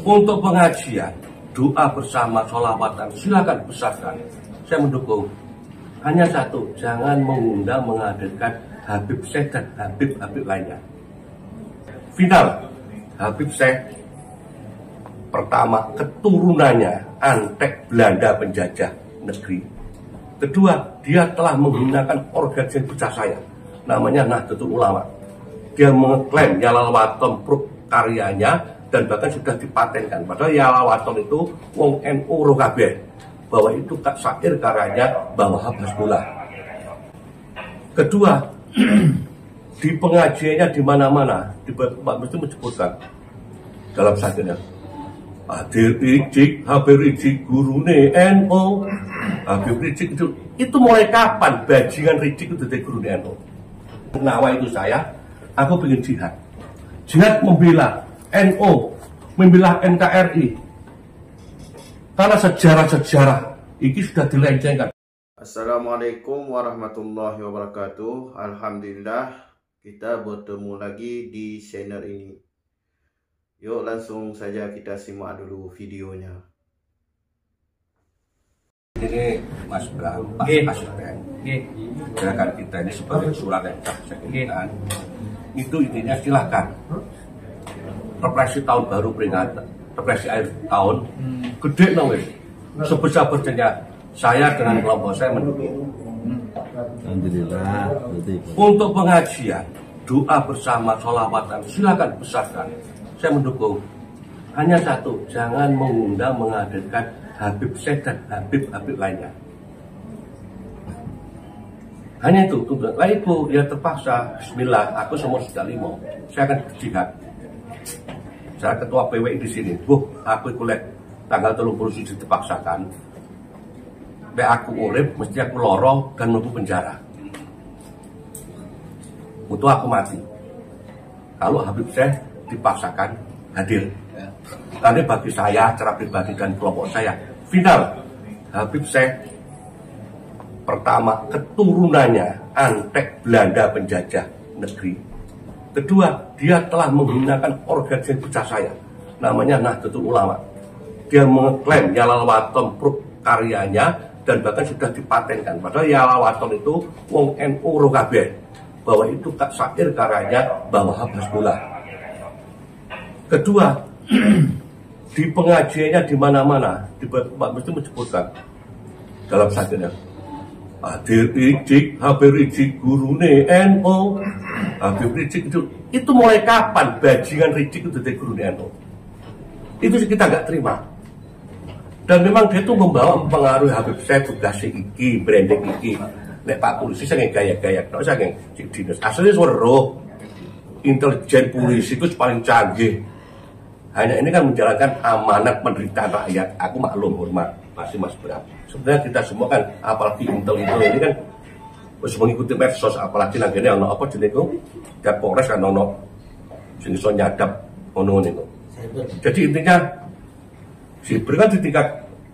Untuk pengajian, doa bersama, sholawatan, silakan besarkan. Saya mendukung. Hanya satu, jangan mengundang menghadirkan Habib Syekh dan Habib lainnya. Final, Habib Syekh pertama keturunannya antek Belanda penjajah negeri. Kedua, dia telah menggunakan organisasi besar saya, namanya Nahdlatul Ulama. Dia mengklaim Yalawaton karyanya dan bahkan sudah dipatenkan. Padahal Yalawaton itu wong NU ro kabeh, bahwa itu syair karyanya bahwa Hasbullah. Kedua, di pengajiannya di mana-mana, mesti menyebutkan dalam syairnya. Habib Rizik gurune NU. Habib Rizik itu mulai kapan bajingan Rizik itu dari gurune NU? Nawa itu saya, aku ingin jihad. Jihad membela NU, membela NKRI. Karena sejarah-sejarah ini sudah dilencengkan. Assalamualaikum warahmatullahi wabarakatuh. Alhamdulillah kita bertemu lagi di channel ini. Yuk langsung saja kita simak dulu videonya. Ini Mas Bram, Pak Asisten. Gerakan kita ini sebagai surat yang saya kirimkan. Itu intinya silahkan. Represi tahun baru peringatan, represi akhir tahun, gede dong wes. Sebesar-besarnya saya dengan kelompok saya mendukung. Alhamdulillah. Untuk pengajian, doa bersama, sholawatan, silakan besarkan. Saya mendukung. Hanya satu, jangan mengundang menghadirkan Habib Syekh dan Habib lainnya. Hanya itu, lah itu ya terpaksa. Bismillah, aku semua sudah limo. Saya akan berjihad. Saya ketua PWI di sini. Aku kuliah tanggal 30 dipaksakan. Aku urip, mesti aku loro dan mampu penjara. Untuk aku mati. Kalau Habib Syekh dipaksakan hadir. Tadi bagi saya, cara pribadi dan kelompok saya, final, Habib Syekh pertama keturunannya antek Belanda penjajah negeri. Kedua, dia telah menggunakan organisasi besar saya, namanya Nahdlatul Ulama. Dia mengklaim Yalawaton karyanya dan bahkan sudah dipatenkan. Padahal Yalawaton itu wong NU ro kabeh, bahwa itu syair karyanya bahwa Hasbullah. Kedua, di pengajiannya di mana-mana, mesti menyebutkan dalam syairnya. Habib Rizik gurune NU. Habib Rizik itu mulai kapan bajingan Rizik itu dari gurune NU? Itu kita nggak terima. Dan memang dia itu mempengaruhi Habib Syekh tugas iki, branding iki. Nek Pak polisi saya gaya-gaya, kalau saya cik dinas. Aslinya suruh intelijen polisi itu paling canggih. Hanya ini kan menjalankan amanat penderitaan rakyat. Aku maklum hormat masih Mas Bram. Sebenarnya kita semua kan, apalagi intel itu ini kan harus mengikuti medsos, apalagi nantinya ono apa jenis itu, dan Polres kan ono sing iso nyadap ono itu. Jadi intinya si kan di tingkat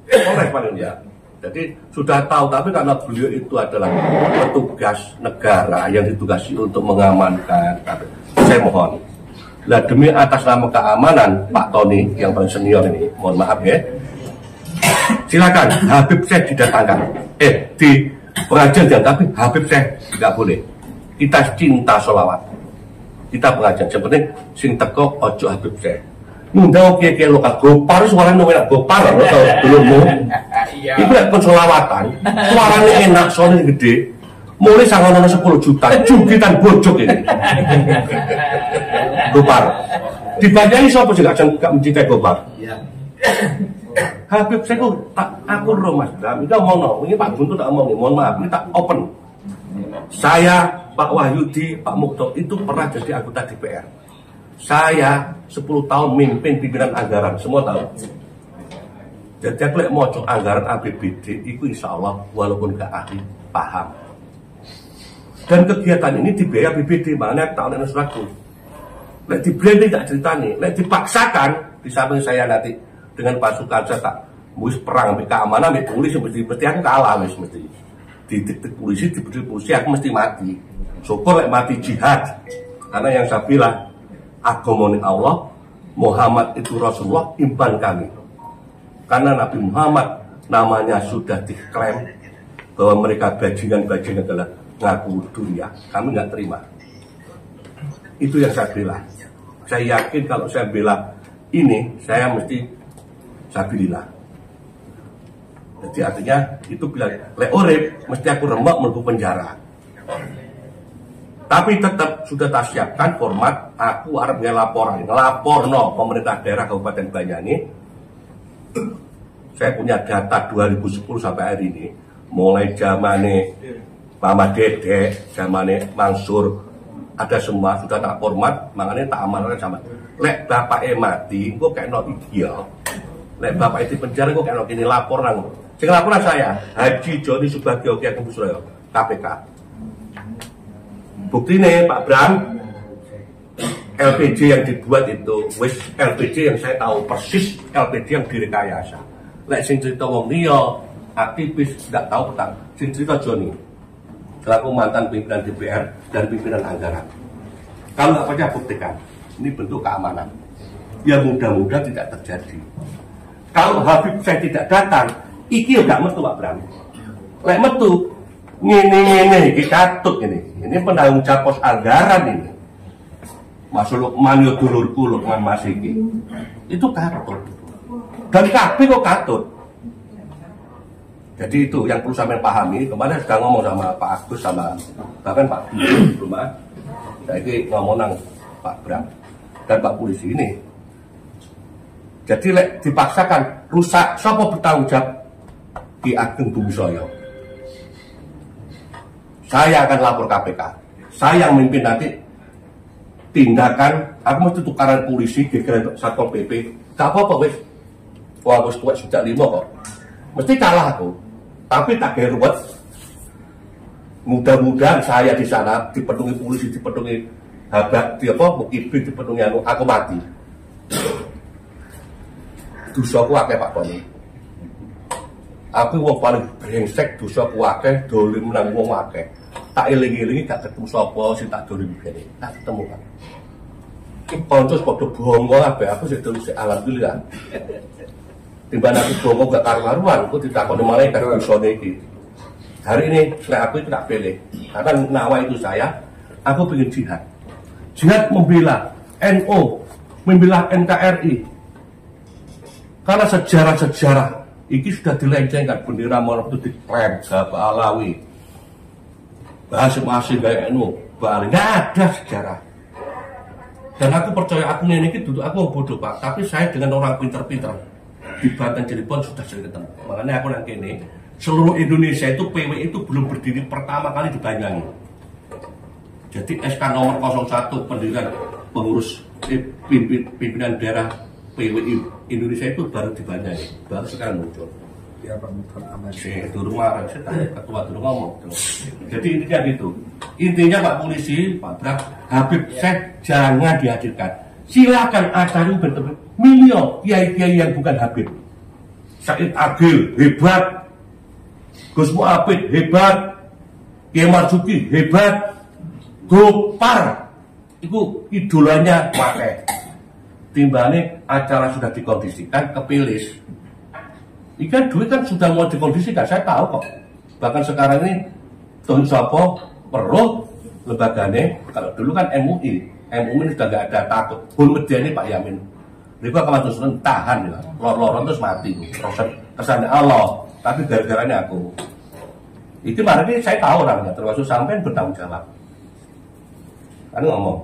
Polres paling ya. Jadi sudah tahu, tapi karena beliau itu adalah petugas negara yang ditugasi untuk mengamankan. Saya mohon. Lah demi atas nama keamanan Pak Tony yang paling senior ini, mohon maaf ya. Silakan Habib Syekh didatangkan. Di pengajian jangan, tapi Habib Syekh nggak boleh. Kita cinta sholawat. Kita pengajian. Yang penting sing teko ojo Habib Syekh. Ngundang kiai-kiai lokal Gopar suaranya enak Gopar atau belummu. Iku lek kon sholawatan, suaranya enak, suaranya gede. Mulai sangat 10 juta, jugitan bojok ini. Gopar. Dibayani siapa sih gak mencintai Gopar? Habib Syekh aku roh Mas Bram, itu ngomong, ini Pak Guntur tak ngomong, mohon maaf, ini tak open. Saya, Pak Wahyudi, Pak Mukto itu pernah jadi anggota DPR. Saya 10 tahun mimpin pimpinan anggaran, semua tahu. Jadi aku mau anggaran APBD, itu insya Allah walaupun gak ahli, paham. Dan kegiatan ini dibiayai APBD, makanya tahun ini selaku. Nek di branding tak ceritani, nek dipaksakan, di samping saya nanti dengan pasukan saya tak wis perang ambek keamanan ambek polisi mesti aku kalah wis mesti. Di polisi aku mesti mati. Syukur lek mati jihad. Karena yang saya bilang agamane Allah Muhammad itu Rasulullah, iman kami. Karena Nabi Muhammad namanya sudah diklaim bahwa mereka bajingan-bajingan adalah ngaku dunia, kami nggak terima. Itu yang saya bela. Saya yakin kalau saya bela ini, saya mesti sabilillah. Jadi artinya itu bilang lek urip mesti aku rembak mlebu penjara. Tapi tetap sudah tak siapkan format aku arep ngelaporno pemerintah daerah Kabupaten Banyuwangi. Saya punya data 2010 sampai hari ini, mulai zamane Mama Dede, zamane Mansur, ada semua sudah tak format, makanya tak amankan sama. Lek bapak mati, kok kayak no ideal. Lek bapak itu penjara, kok kayak no gini lapor nang. Sing laporan saya, Haji Joni Subagio Ki Ageng Kuswoyo, KPK. Bukti nih Pak Bram, LPG yang dibuat itu, wis LPG yang saya tahu persis LPG yang direkayasa. Lek sing cerita wong liya, aktivis tidak tahu tentang sing cerita Joni, selaku mantan pimpinan DPR dan pimpinan anggaran. Kalau nggak percaya buktikan, ini bentuk keamanan. Ya mudah-mudahan tidak terjadi. Kalau Habib saya tidak datang, iki udah metu Pak Bram. Lek metu, ngene iki katut ini. Ini penanggung jawab pos anggaran ini. Mas Lukman yo dulurku Lukman Mas iki. Itu katut. Dan kabeh kok katut. Jadi itu yang perlu sampean pahami. Kemarin sudah ngomong sama Pak Agus sama bahkan Pak rumah. Saya ini ngomong nang Pak Bram dan Pak Polisi ini. Jadi lek dipaksakan rusak, siapa bertanggung jawab? Ki Ageng Kuswoyo. Saya akan lapor KPK. Saya yang memimpin nanti tindakan. Aku mesti tukaran polisi, gegeran Satpol PP. Gak apa-apa wis. Wah, aku tua sejak 5 kok. Mesti kalah aku. Tapi tak geruwet. Mudah-mudahan saya di sana dipenuhi polisi, dipenuhi habak, mukibin, dipenuhi aku mati. Dosaku akeh Pak Tony. Aku wong paling brengsek, dosaku akeh, dolim nang wong akeh. Tak eling-elingi gak ketemu sapa sing tak dolim kene. Tak ketemu kan. Ki kanca padha bongo kabeh, aku sik tulis alhamdulillah. Timbang aku bongo gak karu-karuan, aku ditakoni malaikat dosane iki. Hari ini aku itu tak pilih. Karena nawa itu saya, aku pengen jihad. Jihad membela NU, membela NKRI. Karena sejarah-sejarah ini sudah dilencengkan, bendera Monok itu diklaim, Bapak Alawi, masing-masing gaya NU, Bali, nggak ada sejarah. Dan aku percaya aku ini duduk, aku bodoh Pak, tapi saya dengan orang pinter-pinter di Banten Cirebon sudah sering ketemu. Makanya aku nang kene, seluruh Indonesia itu PWI itu belum berdiri pertama kali di Banyuwangi. Jadi SK nomor 01 pendirian pengurus pimpinan daerah PWI Indonesia itu baru di Banyuwangi, baru sekarang muncul. Ya Pak Muhammad Ahmad. Itu rumah ketua dulu ngomong. Jadi intinya gitu. Intinya Pak Polisi, Pak Bram, Habib Syekh jangan dihadirkan. Silakan acari bertemu milion kiai-kiai yang bukan Habib. Said Agil hebat, Gus Mu'abid hebat, Kiai Marzuki hebat, Gopar itu idolanya pakai. Timbangnya acara sudah dikondisikan kepilis. Ikan duit kan sudah mau dikondisikan, saya tahu kok. Bahkan sekarang ini Tun Sopo perlu lembaganya. Kalau dulu kan MUI ini sudah nggak ada takut. Pun mediani Pak Yamin. Mereka kalau terus tahan, lor-loron terus mati. Kesannya Allah, tapi gara-garanya aku. Itu mana ini saya tahu orangnya, termasuk sampai bertanggung jawab. Kan ngomong.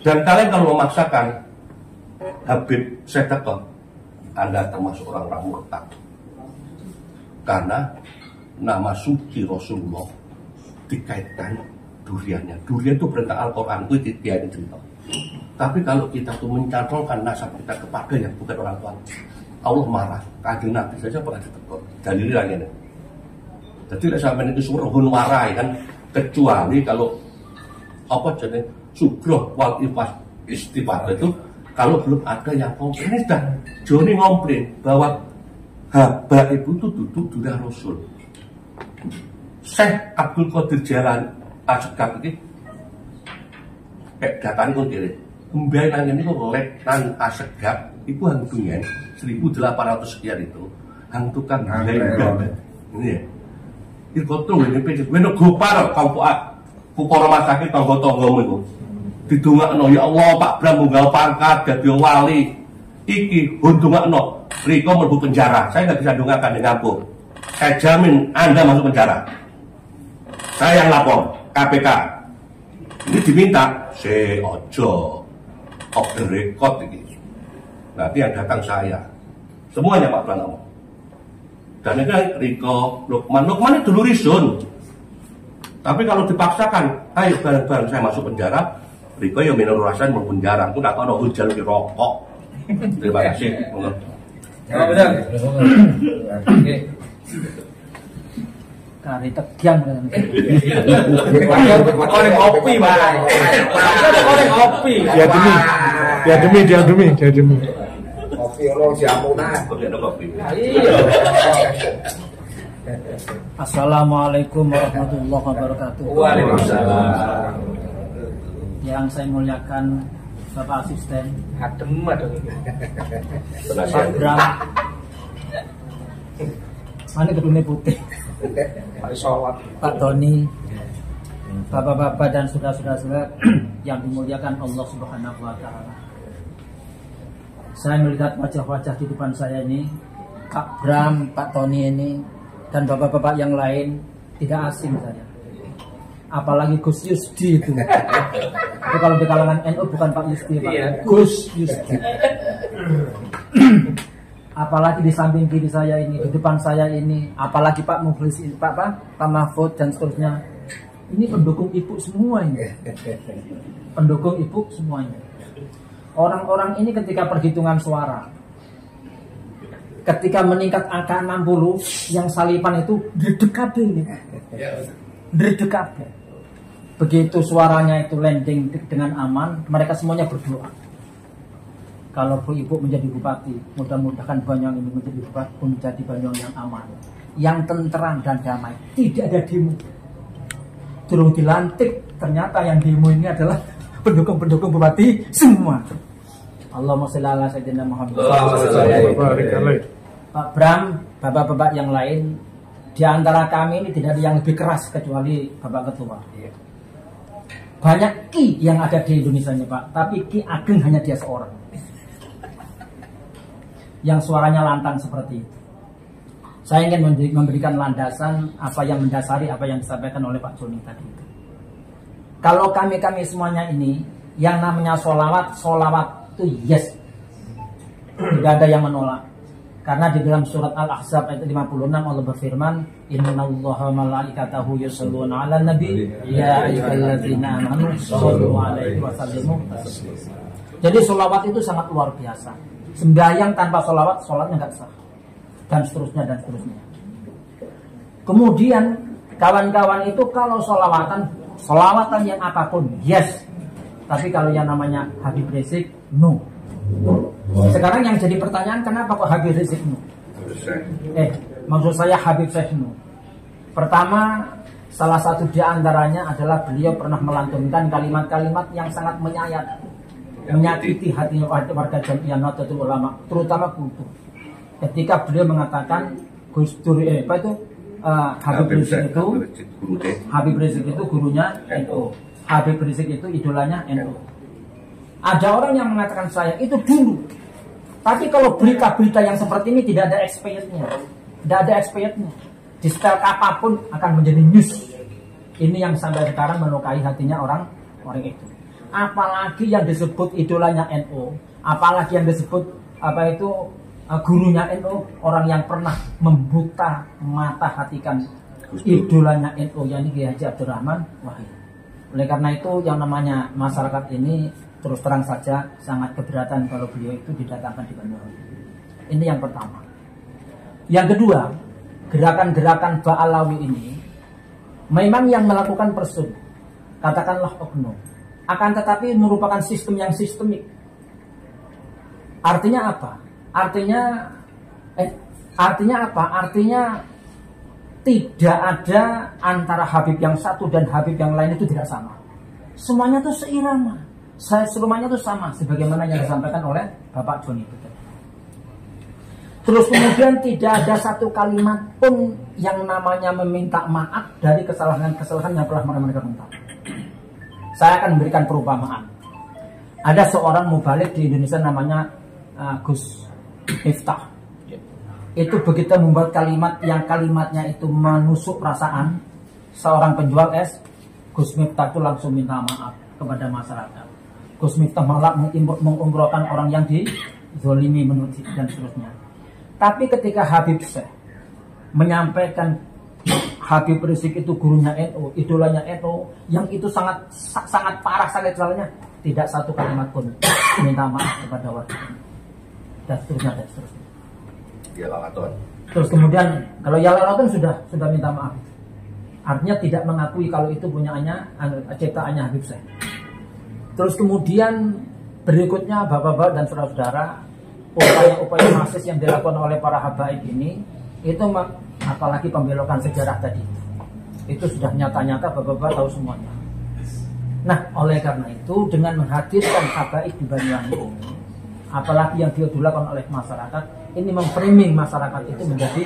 Dan kalian kalau memaksakan Habib Syekh Teko, Anda termasuk orang-orang murtad. Karena nama suci Rasulullah dikaitkan duriannya. Durian itu perintah Al-Quran, itu dia cerita. Tapi kalau kita tuh mencantolkan nasab kita kepada yang bukan orang tua, Allah marah. Kanjeng Nabi saja pernah ditegur. Dalilnya ini. Jadi sampai itu suruhun warai kan, kecuali kalau apa jenis subroh wal istighfar itu kalau belum ada yang komplain. Ini sudah Joni ngomplain bahwa haba ibu itu duduk dunia Rasul. Syekh Abdul Qadir Jalan Asgaf ini kayak datanya kok kiri Mbak nang ini kok Letnan Asegaf itu hantunya 1800 sekian itu hantukan Mbak ini ya. Itu tuh ini pecah, gue gopar kau pukul rumah sakit tonggo-tonggomu itu. Didongakno ya Allah Pak Bram munggah pangkat dadi wali. Iki hundongakno Riko mlebu penjara. Saya nggak bisa dongakkan dengan ngampur. Saya jamin Anda masuk penjara. Saya yang lapor KPK. Ini diminta ojo off the record ini. Nanti yang datang saya. Semuanya Pak Pranowo. Dan ini Riko, Lukman itu dulu risun. Tapi kalau dipaksakan, ayo bareng-bareng saya masuk penjara, Riko ya minum rasain mau penjara. Aku tak tahu hujan di rokok. Terima kasih. Ya benar. Oke. Kari tegiang kan. Oleh kopi, Pak. Oleh kopi. Dia demi. Kopi orang jamunan. Kopi. Iya. Assalamualaikum warahmatullahi wabarakatuh. Waalaikumsalam. Yang saya muliakan Bapak Asisten, Adem dong. Pak Bram, mana gedungnya putih, Pak sholat. Pak Tony, Bapak-bapak dan saudara-saudara yang dimuliakan Allah Subhanahu wa Ta'ala. Saya melihat wajah-wajah di depan saya ini, Pak Bram, Pak Tony ini, dan bapak-bapak yang lain tidak asing saya. Apalagi Gus Yusdi itu. Itu kalau di kalangan NU bukan Pak Yusdi, Pak. Gus Yusdi. Apalagi di samping kiri saya ini, di depan saya ini, apalagi Pak Mukhlis, Pak Mahfud dan seterusnya. Ini pendukung ibu semua ini. Pendukung ibu semuanya. Orang-orang ini ketika perhitungan suara, ketika meningkat angka 60, yang salipan itu dredeg ini. Dredeg. Begitu suaranya itu landing dengan aman, mereka semuanya berdoa. Kalau Bu Ibu menjadi bupati, mudah-mudahan Banyuwangi ini menjadi Banyuwangi yang aman, yang tenteram dan damai, tidak ada demo. Turun dilantik, ternyata yang demo ini adalah pendukung-pendukung bupati semua. Allahumma sholli ala sayyidina Muhammad. Pak Bram, bapak-bapak yang lain, di antara kami ini tidak ada yang lebih keras kecuali Bapak Ketua. Banyak Ki yang ada di Indonesia ini Pak, tapi Ki Ageng hanya dia seorang. Yang suaranya lantang seperti itu. Saya ingin memberikan landasan apa yang mendasari apa yang disampaikan oleh Pak Joni tadi itu. Kalau kami semuanya ini, yang namanya solawat itu yes. Tidak ada yang menolak. Karena di dalam surat Al-Ahzab ayat 56 Allah berfirman, Innallaha malaikatahu yusholluna 'alan nabi ya ayyuhalladzina amanu shollu 'alaihi wa sallimu taslima. Jadi sholawat itu sangat luar biasa. Sembahyang tanpa sholawat, sholatnya nggak sah. Dan seterusnya. Kemudian kawan-kawan itu kalau sholawatan yang apapun yes. Tapi kalau yang namanya Habib Rizik no. Sekarang yang jadi pertanyaan, kenapa kok Habib Rizik no? Maksud saya Habib Rizik no. Pertama, salah satu di antaranya adalah beliau pernah melantunkan kalimat-kalimat yang sangat menyakiti hati warga Jamiah Nahdlatul Ulama, terutama kultur. Ketika beliau mengatakan Gus Dur Habib Rizik itu gurunya NU. Habib Rizik itu idolanya NU. Ada orang yang mengatakan saya itu dulu. Tapi kalau berita-berita yang seperti ini tidak ada expirednya. Tidak ada expirednya. Di setel apapun akan menjadi news. Ini yang sampai sekarang melukai hatinya orang itu. Apalagi yang disebut idolanya NU, apalagi yang disebut gurunya NU, orang yang pernah membuta mata hatikan idolanya NU, yakni Kiai Haji Abdurrahman Wahid. Oleh karena itu yang namanya masyarakat ini terus terang saja sangat keberatan kalau beliau itu didatangkan di Banyuwangi. Ini yang pertama. Yang kedua, gerakan-gerakan Ba'alawi ini memang yang melakukan person, katakanlah oknum, akan tetapi merupakan sistem yang sistemik. Artinya apa? Artinya apa? Artinya tidak ada antara Habib yang satu dan Habib yang lain itu tidak sama. Semuanya itu seirama. Semuanya itu sama sebagaimana yang disampaikan oleh Bapak Joni itu. Terus kemudian tidak ada satu kalimat pun yang namanya meminta maaf dari kesalahan-kesalahan yang telah mereka minta. Saya akan memberikan perumpamaan. Ada seorang mubalik di Indonesia namanya Gus Miftah. Itu begitu membuat kalimat yang kalimatnya itu menusuk perasaan seorang penjual es, Gus Miftah itu langsung minta maaf kepada masyarakat. Gus Miftah malah mengumrohkan orang yang dizolimi menurut dan seterusnya. Tapi ketika Habib Syekh menyampaikan Habib Rizik itu gurunya NU, idolanya NU, yang itu sangat parah sakit salahnya, tidak satu kalimat pun minta maaf kepada warga dan seterusnya dan seterusnya. Ya Lalaton. Terus kemudian kalau ya Lalaton sudah minta maaf, artinya tidak mengakui kalau itu punyaannya ciptaannya Habib Syekh. Terus kemudian berikutnya bapak-bapak dan saudara-saudara, upaya-upaya masif yang dilakukan oleh para habaib ini itu apalagi pembelokan sejarah tadi itu sudah nyata-nyata bapak-bapak tahu semuanya. Nah oleh karena itu dengan menghadirkan habaib di Banyuwangi ini, apalagi yang diidolakan oleh masyarakat, ini memframing masyarakat itu menjadi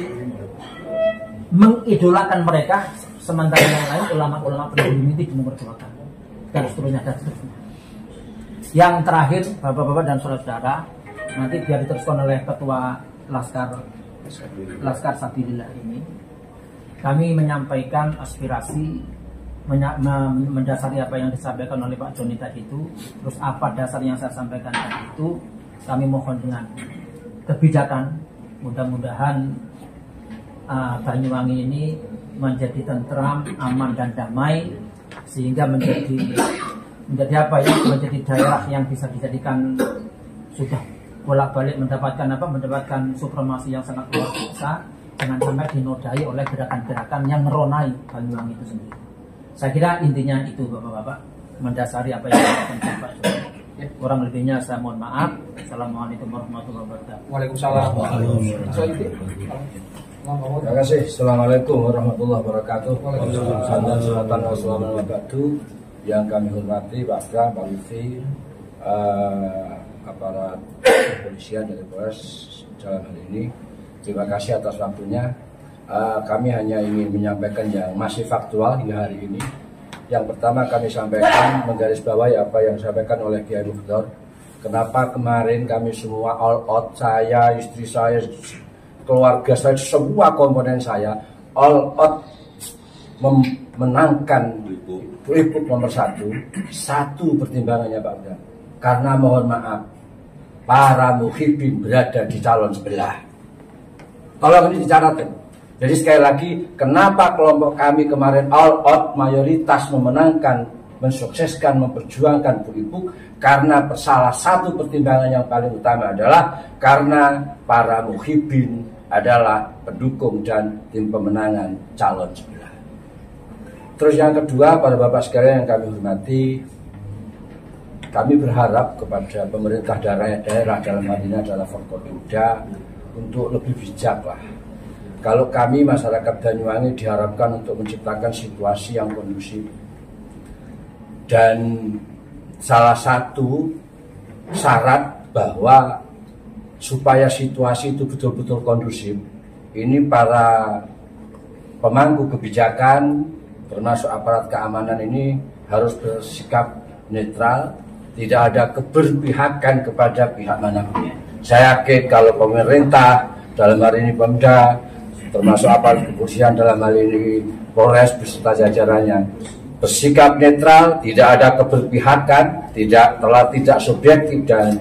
mengidolakan mereka, sementara yang lain ulama-ulama pendahulu ini dinomorduakan dan seterusnya dan seterusnya. Yang terakhir bapak-bapak dan saudara-saudara, nanti biar diteruskan oleh ketua Laskar Sabilillah ini, kami menyampaikan aspirasi mendasari apa yang disampaikan oleh Pak Joni tadi itu. Terus apa dasar yang saya sampaikan tadi itu, kami mohon dengan kebijakan, mudah-mudahan Banyuwangi ini menjadi tentram, aman dan damai, sehingga menjadi apa ya, menjadi daerah yang bisa dijadikan sudah bolak-balik mendapatkan supremasi yang sangat luar biasa, jangan sampai dinodai oleh gerakan-gerakan yang meronai Banyuwangi itu sendiri. Saya kira intinya itu bapak-bapak, mendasari apa yang disampaikan Pak Joni. Kurang lebihnya saya mohon maaf. Assalamualaikum warahmatullahi wabarakatuh. Waalaikumsalam. Terima kasih. Assalamualaikum warahmatullahi wabarakatuh. Waalaikumsalam. Yang kami hormati Pak Bram, Pak Lutfi, aparat kepolisian dari Polres dalam hal ini, terima kasih atas waktunya. Kami hanya ingin menyampaikan yang masih faktual hingga hari ini. Yang pertama kami sampaikan menggarisbawahi apa yang disampaikan oleh Kiai Mufdor. Kenapa kemarin kami semua all out, saya, istri saya, keluarga saya, semua komponen saya all out memenangkan Pilgub nomor 1. Satu pertimbangannya Pak Bram, karena mohon maaf, para muhibbin berada di calon sebelah. Tolong ini dicatatkan. Jadi sekali lagi, kenapa kelompok kami kemarin all out mayoritas memenangkan, mensukseskan, memperjuangkan Bu Ibu? Karena salah satu pertimbangan yang paling utama adalah karena para muhibbin adalah pendukung dan tim pemenangan calon sebelah. Terus yang kedua, para bapak sekalian yang kami hormati, kami berharap kepada pemerintah daerah dalam hal ini adalah Forkopimda untuk lebih bijak lah. Kalau kami masyarakat Banyuwangi diharapkan untuk menciptakan situasi yang kondusif, dan salah satu syarat bahwa supaya situasi itu betul-betul kondusif, ini para pemangku kebijakan termasuk aparat keamanan ini harus bersikap netral, tidak ada keberpihakan kepada pihak manapun. Saya yakin kalau pemerintah dalam hal ini Pemda, termasuk aparat kepolisian dalam hal ini Polres beserta jajarannya, bersikap netral, tidak ada keberpihakan, tidak subjektif dan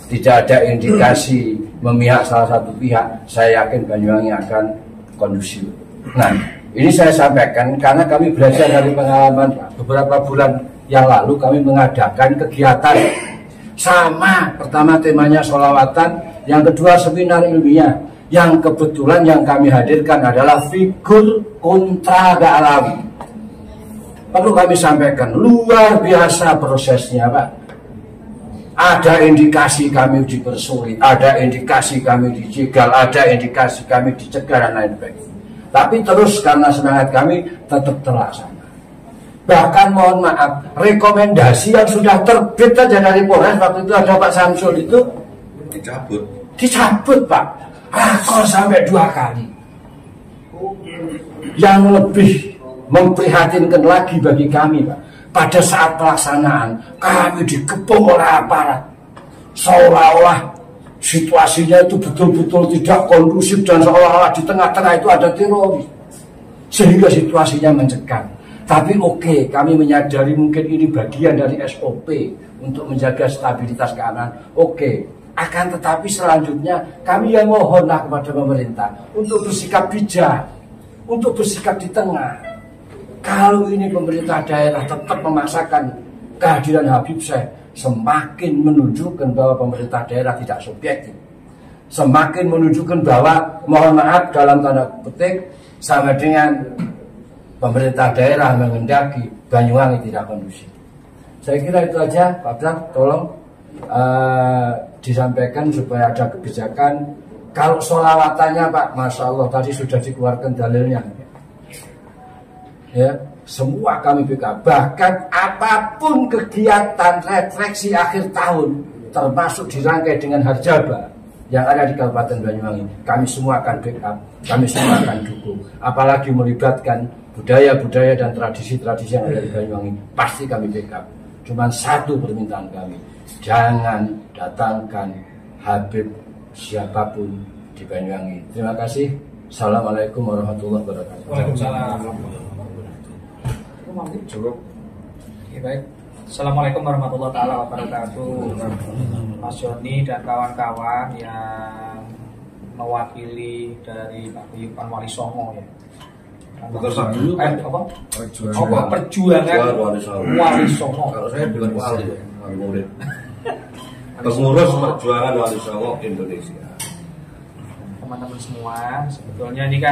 tidak ada indikasi memihak salah satu pihak, saya yakin Banyuwangi akan kondusif. Nah, ini saya sampaikan karena kami belajar dari pengalaman beberapa bulan yang lalu. Kami mengadakan kegiatan sama, pertama temanya sholawatan, yang kedua seminar ilmiah, yang kebetulan yang kami hadirkan adalah figur kontra Alawi. Perlu kami sampaikan, luar biasa prosesnya Pak. Ada indikasi kami dipersulit, ada indikasi kami dijegal, ada indikasi kami dicegah dan lain sebagainya. Tapi terus karena semangat kami tetap terlaksana. Bahkan mohon maaf, rekomendasi yang sudah terbit saja dari Polres waktu itu ada Pak Samsul itu dicabut Pak. Rakor sampai 2 kali. Yang lebih memprihatinkan lagi bagi kami Pak, pada saat pelaksanaan kami dikepung oleh aparat, seolah-olah situasinya itu betul-betul tidak kondusif dan seolah-olah di tengah-tengah itu ada teroris, sehingga situasinya mencekam. Tapi oke, kami menyadari mungkin ini bagian dari SOP untuk menjaga stabilitas keamanan. Oke, akan tetapi selanjutnya kami yang mohonlah kepada pemerintah untuk bersikap bijak, untuk bersikap di tengah. Kalau ini pemerintah daerah tetap memaksakan kehadiran Habib Syekh, semakin menunjukkan bahwa pemerintah daerah tidak subjektif, semakin menunjukkan bahwa mohon maaf dalam tanda petik sama dengan pemerintah daerah mengendaki Banyuwangi tidak kondusif. Saya kira itu aja Pak Bram, tolong disampaikan supaya ada kebijakan. Kalau sholawatannya Pak, Masya Allah tadi sudah dikeluarkan dalilnya ya, semua kami backup. Bahkan apapun kegiatan refleksi akhir tahun termasuk dirangkai dengan Harjaba yang ada di Kabupaten Banyuwangi, kami semua akan backup, kami semua akan dukung. Apalagi melibatkan budaya-budaya dan tradisi-tradisi yang ada di Banyuwangi, pasti kami backup. Cuman satu permintaan kami, jangan datangkan Habib siapapun di Banyuwangi. Terima kasih. Assalamualaikum warahmatullahi wabarakatuh. Waalaikumsalam. Cukup. Oke, baik. Assalamualaikum warahmatullahi wabarakatuh. Mas Joni dan kawan-kawan yang mewakili dari Paguyuban Wali Songo ya. Perjuangan Wali Songo. Kalau saya bukan wali murid. Pengurus perjuangan Wali Songo Indonesia. Teman-teman semua, sebetulnya ini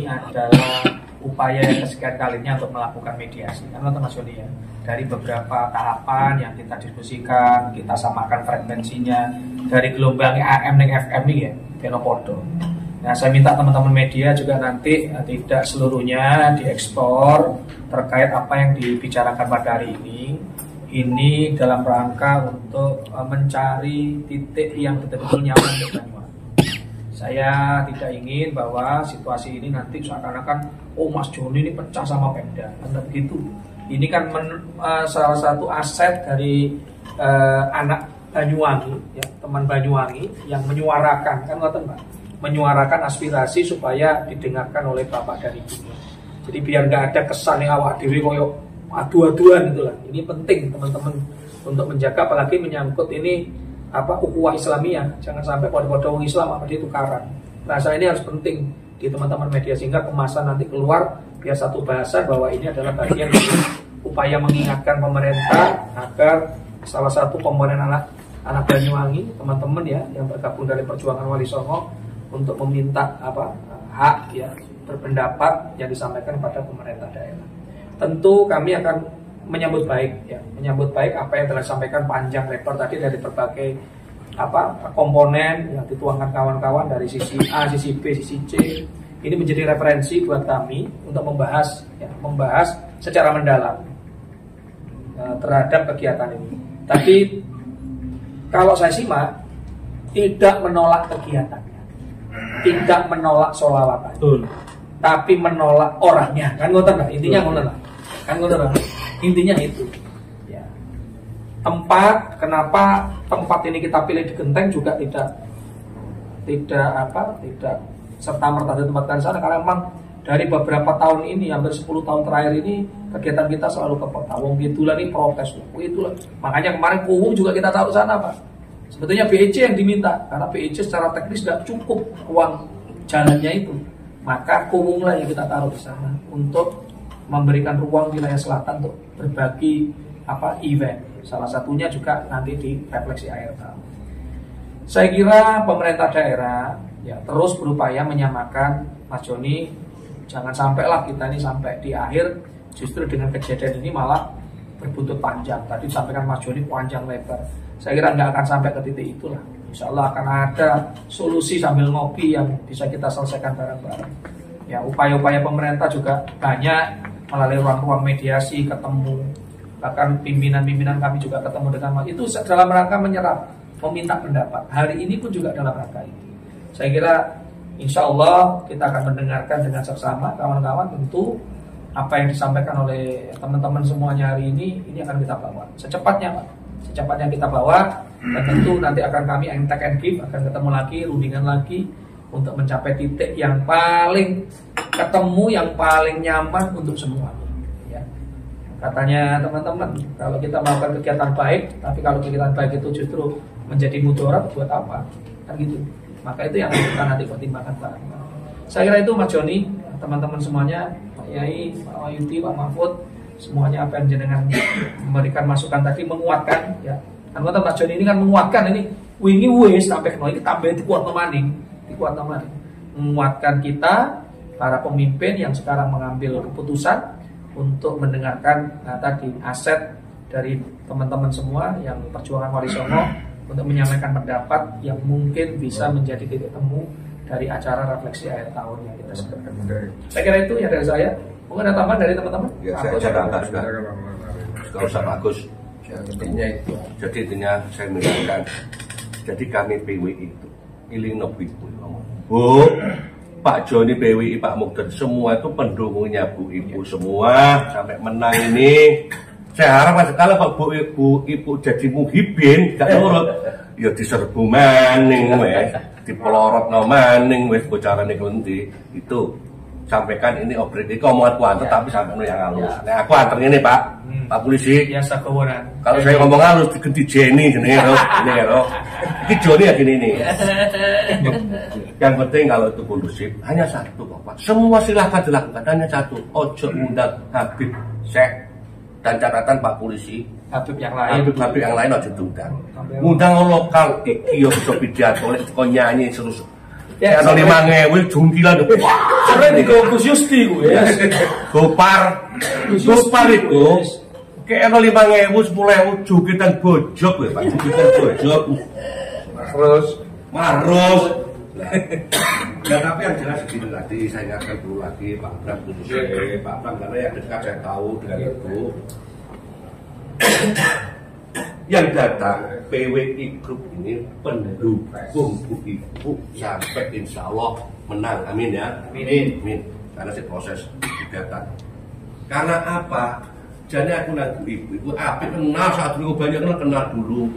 adalah upaya yang kesekian kalinya untuk melakukan mediasi. Karena Mas Yoni ya, dari beberapa tahapan yang kita diskusikan, kita samakan frekuensinya dari gelombang AM dan FM nih ya, Tenopodo. Nah, saya minta teman-teman media juga nanti tidak seluruhnya diekspor terkait apa yang dibicarakan pada hari ini. Ini dalam rangka untuk mencari titik yang betul-betul nyaman untuk Banyuwangi. Saya tidak ingin bahwa situasi ini nanti seakan-akan Mas Joni ini pecah sama Pemda. Karena begitu. Ini kan salah satu aset dari anak Banyuwangi, ya, teman Banyuwangi yang menyuarakan, kan ngoten Pak, menyuarakan aspirasi supaya didengarkan oleh Bapak dan Ibu. Jadi biar nggak ada kesan yang awak dewi koyok adu-aduan itulah. Ini penting teman-teman untuk menjaga, apalagi menyangkut ini ukhuwah Islamiyah. Jangan sampai pada orang Islam apa tukaran. Bahasa ini harus penting di teman-teman media sehingga kemasan nanti keluar biar satu bahasa bahwa ini adalah bagian dari upaya mengingatkan pemerintah agar salah satu komponen anak Banyuwangi, teman-teman ya yang bergabung dari perjuangan Wali Songo untuk meminta hak ya berpendapat yang disampaikan pada pemerintah daerah. Tentu kami akan menyambut baik apa yang telah disampaikan panjang lebar tadi dari berbagai komponen yang dituangkan kawan-kawan dari sisi A, sisi B, sisi C. Ini menjadi referensi buat kami untuk membahas secara mendalam terhadap kegiatan ini. Tapi kalau saya simak tidak menolak kegiatannya, tidak menolak sholawatan, tapi menolak orangnya. Kan ngoten lah, intinya ngoten lah. Kan ngoten lah. Intinya itu. Ya. Kenapa tempat ini kita pilih di Genteng juga tidak serta-merta ditempatkan sana, karena memang dari beberapa tahun ini, hampir 10 tahun terakhir ini kegiatan kita selalu ke kota. Wong Kidul ini protes, itulah. Makanya kemarin Kuwung juga kita taruh sana, Pak. Sebetulnya BEC yang diminta, karena BEC secara teknis tidak cukup uang jalannya itu. Maka Kuwung lah yang kita taruh di sana untuk memberikan ruang wilayah selatan untuk berbagi event. Salah satunya juga nanti di refleksi akhir tahun. Saya kira pemerintah daerah ya terus berupaya menyamakan, Mas Joni. Jangan sampailah kita ini sampai di akhir justru dengan kejadian ini malah berbuntut panjang. Tadi disampaikan Mas Joni panjang lebar. Saya kira nggak akan sampai ke titik itulah. Insya Allah akan ada solusi sambil ngopi yang bisa kita selesaikan bareng-bareng. Ya, upaya-upaya pemerintah juga banyak melalui ruang-ruang mediasi ketemu, bahkan pimpinan-pimpinan kami juga ketemu dengan itu dalam rangka menyerap, meminta pendapat. Hari ini pun juga dalam rangka itu. Saya kira insya Allah kita akan mendengarkan dengan seksama kawan-kawan. Tentu apa yang disampaikan oleh teman-teman semuanya hari ini akan kita bawa secepatnya Pak. Secepatnya kita bawa, dan tentu nanti akan kami take and give, akan ketemu lagi, rundingan lagi untuk mencapai titik yang paling ketemu, yang paling nyaman untuk semua. Ya. Katanya teman-teman, kalau kita melakukan kegiatan baik, tapi kalau kegiatan baik itu justru menjadi mudarat, buat apa? Kan gitu. Maka itu yang kita nanti pertimbangkan bareng. Saya kira itu Mas Joni, teman-teman semuanya, Pak Yai, Pak Wahyudi, Pak Mahfud, semuanya apa yang jenengan memberikan masukan tadi menguatkan ya. Kan Mas Joni ini kan menguatkan ini wingi wis sampai ini tambah dikuat maning, menguatkan kita para pemimpin yang sekarang mengambil keputusan untuk mendengarkan tadi aset dari teman-teman semua yang perjuangan Wali Songo untuk menyampaikan pendapat yang mungkin bisa menjadi titik temu dari acara refleksi akhir tahun yang kita sebarkan. Saya kira itu ya dari saya. Mungkin ada tambahan dari teman-teman? Ya, saya tambah sudah. Kalau usah bagus. Jadi intinya saya mengingatkan. Jadi kami PWI itu iling nopo ibu. Bu, Pak Joni PWI, Pak Mukten, semua itu pendukungnya Bu Ibu semua sampai menang ini. Saya harap kalau Pak Bu Ibu jadi muhibin, gak nurut, ya diserbu maning wes, dipelorot no maning wes bocarane kendi itu. Sampaikan ini operasi omongan kuantar tapi sampai yang halus. Nah aku antar ini Pak, Pak Polisi. Biasa kewenangan. Kalau saya ngomong halus diganti Jenny gini ya, Ini Joni ya gini nih. Yang penting kalau itu kondusif hanya satu kok Pak. Semua silahkan dilakukan hanya satu. Ojo undang Habib Syekh dan catatan Pak Polisi. Habib yang lain. Habib yang lain ojo diundang. Undang lokal iki yo bisa pidato oleh nyanyi terus. Ya, atau 5.000 jungkilan itu. Sampai di Gus Yusti gue. Gopar itu. Kayak 5.000, 10.000 jukitan bojok ya Pak. Jukitan bojok. Marus. Ya tapi yang jelas begini tadi saya ingatkan dulu lagi Pak Bram Pak Bram karena yang dekat saya tahu dengan itu. Yang datang PWI Group ini pendukung Bu Ibu sampai insya Allah menang, amin ya, amin. Karena si proses gugatan. Karena apa? Jadi aku nang Bu Ibu apik kenal saat dulu banyak kenal dulu.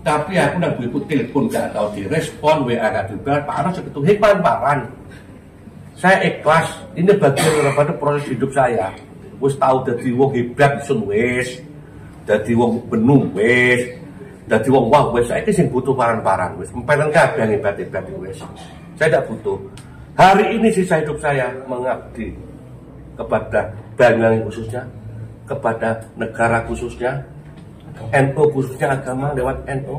Tapi aku nang Bu Ibu telepon gak tahu direspon, WA gak juga, parah segitu hikman paran. Saya ikhlas, ini bagian daripada proses hidup saya. Wis tahu dadi wong hebat sun wis. Dadi wong benung wis, dadi wong wah wis saiki sing butuh paran-paran wis. Empenen kabeh hebat-hebat wis. Saya tidak butuh. Hari ini sisa hidup saya mengabdi kepada Banyuwangi khususnya, kepada negara khususnya, NU khususnya agama lewat NU.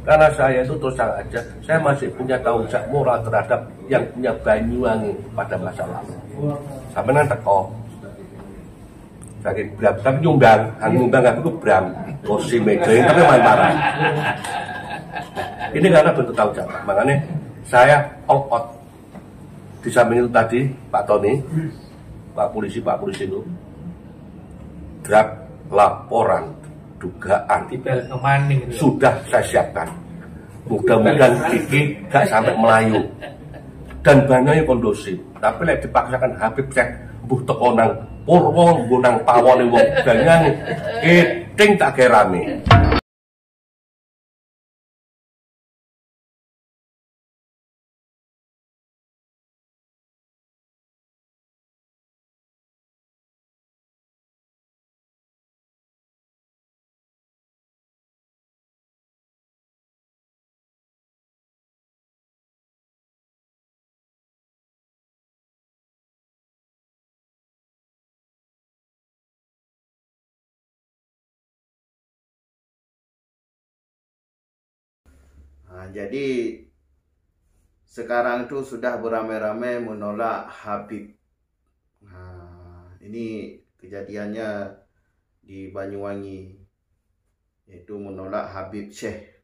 Karena saya itu terus terang aja, saya masih punya tanggung jawab moral terhadap yang punya Banyuwangi pada masa lalu. Sampai nanti teko. Sakit berat, tapi nyumbang aku Bram, kursi meja tapi mantaran. Ini karena bentuk tanggung jawab, makanya saya all out. Di samping itu tadi Pak Tony, Pak Polisi itu draft laporan dugaan sudah saya siapkan. Mudah-mudahan ini gak sampai Melayu dan banyaknya kondusif. Tapi lek dipaksakan Habib Syekh mbuh teko nang Purwo gunang pawone wong Banyuwangi keting tak rame. Nah, jadi sekarang itu sudah beramai-ramai menolak Habib. Nah, ini kejadiannya di Banyuwangi, yaitu menolak Habib Syekh.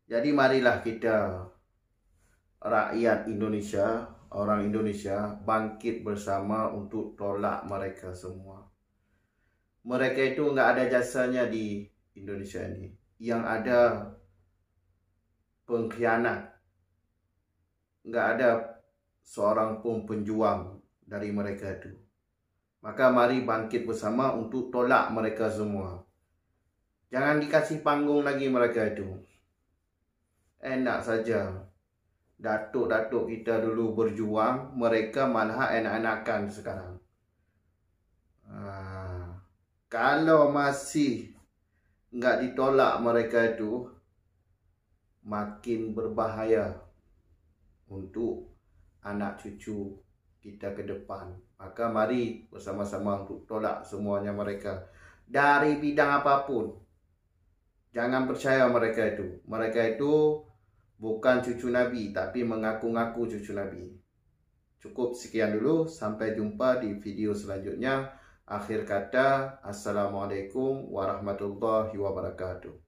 Jadi marilah kita rakyat Indonesia orang Indonesia bangkit bersama untuk tolak mereka semua. Mereka itu nggak ada jasanya di Indonesia ini. Yang ada pengkhianat. Nggak ada seorang pun penjuang dari mereka itu. Maka mari bangkit bersama untuk tolak mereka semua. Jangan dikasih panggung lagi mereka itu. Enak saja. Datuk-datuk kita dulu berjuang, mereka malah enak-enakan sekarang. Kalau masih nggak ditolak mereka itu, makin berbahaya untuk anak cucu kita ke depan. Maka mari bersama-sama untuk tolak semuanya mereka. Dari bidang apapun. Jangan percaya mereka itu. Mereka itu bukan cucu Nabi, tapi mengaku-ngaku cucu Nabi. Cukup sekian dulu. Sampai jumpa di video selanjutnya. Akhir kata, Assalamualaikum warahmatullahi wabarakatuh.